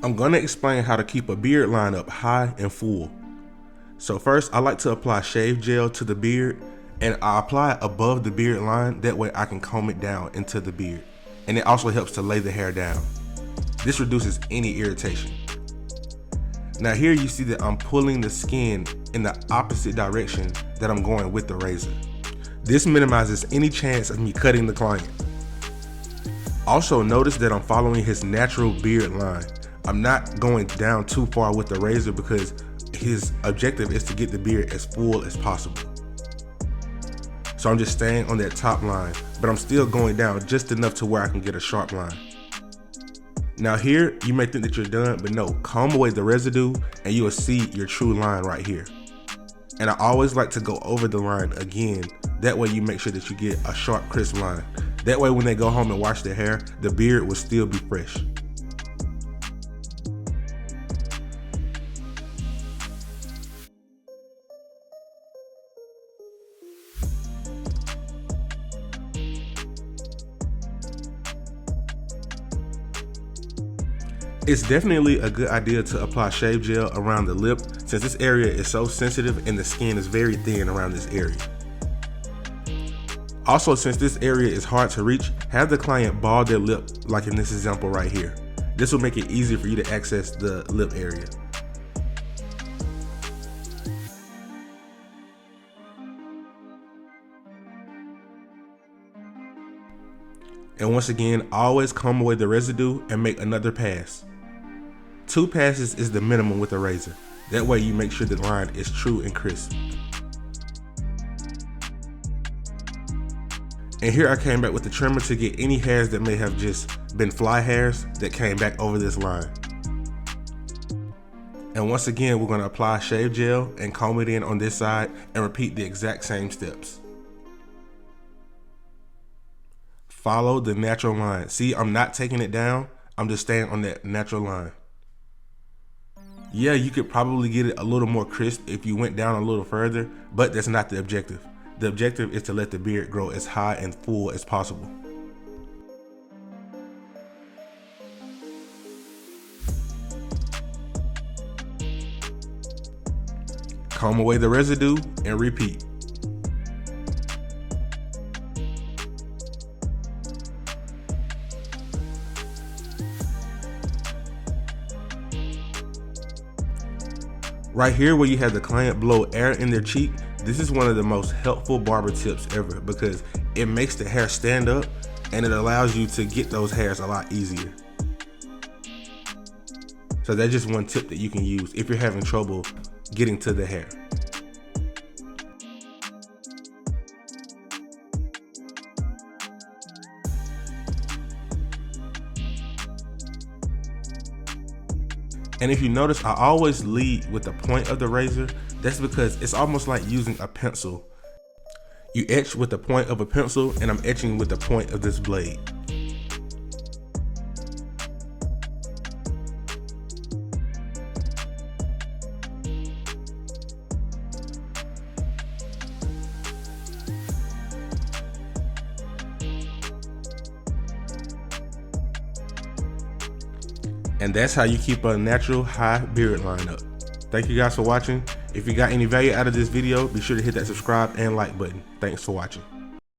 I'm gonna explain how to keep a beard line up high and full. So first, I like to apply shave gel to the beard, and I apply it above the beard line, that way I can comb it down into the beard. And it also helps to lay the hair down. This reduces any irritation. Now here you see that I'm pulling the skin in the opposite direction that I'm going with the razor. This minimizes any chance of me cutting the client. Also notice that I'm following his natural beard line. I'm not going down too far with the razor because his objective is to get the beard as full as possible. So I'm just staying on that top line, but I'm still going down just enough to where I can get a sharp line. Now here, you may think that you're done, but no, comb away the residue and you will see your true line right here. And I always like to go over the line again. That way you make sure that you get a sharp, crisp line. That way when they go home and wash their hair, the beard will still be fresh. It's definitely a good idea to apply shave gel around the lip since this area is so sensitive and the skin is very thin around this area. Also, since this area is hard to reach, have the client ball their lip like in this example right here. This will make it easier for you to access the lip area. And once again, always comb away the residue and make another pass. 2 passes is the minimum with a razor. That way you make sure the line is true and crisp. And here I came back with the trimmer to get any hairs that may have just been fly hairs that came back over this line. And once again, we're gonna apply shave gel and comb it in on this side and repeat the exact same steps. Follow the natural line. See, I'm not taking it down. I'm just staying on that natural line. Yeah, you could probably get it a little more crisp if you went down a little further, but that's not the objective. The objective is to let the beard grow as high and full as possible. Comb away the residue and repeat. Right here where you have the client blow air in their cheek, this is one of the most helpful barber tips ever because it makes the hair stand up and it allows you to get those hairs a lot easier. So that's just one tip that you can use if you're having trouble getting to the hair. And if you notice, I always lead with the point of the razor. That's because it's almost like using a pencil. You etch with the point of a pencil, and I'm etching with the point of this blade. And that's how you keep a natural high beard line up. Thank you guys for watching. If you got any value out of this video, be sure to hit that subscribe and like button. Thanks for watching.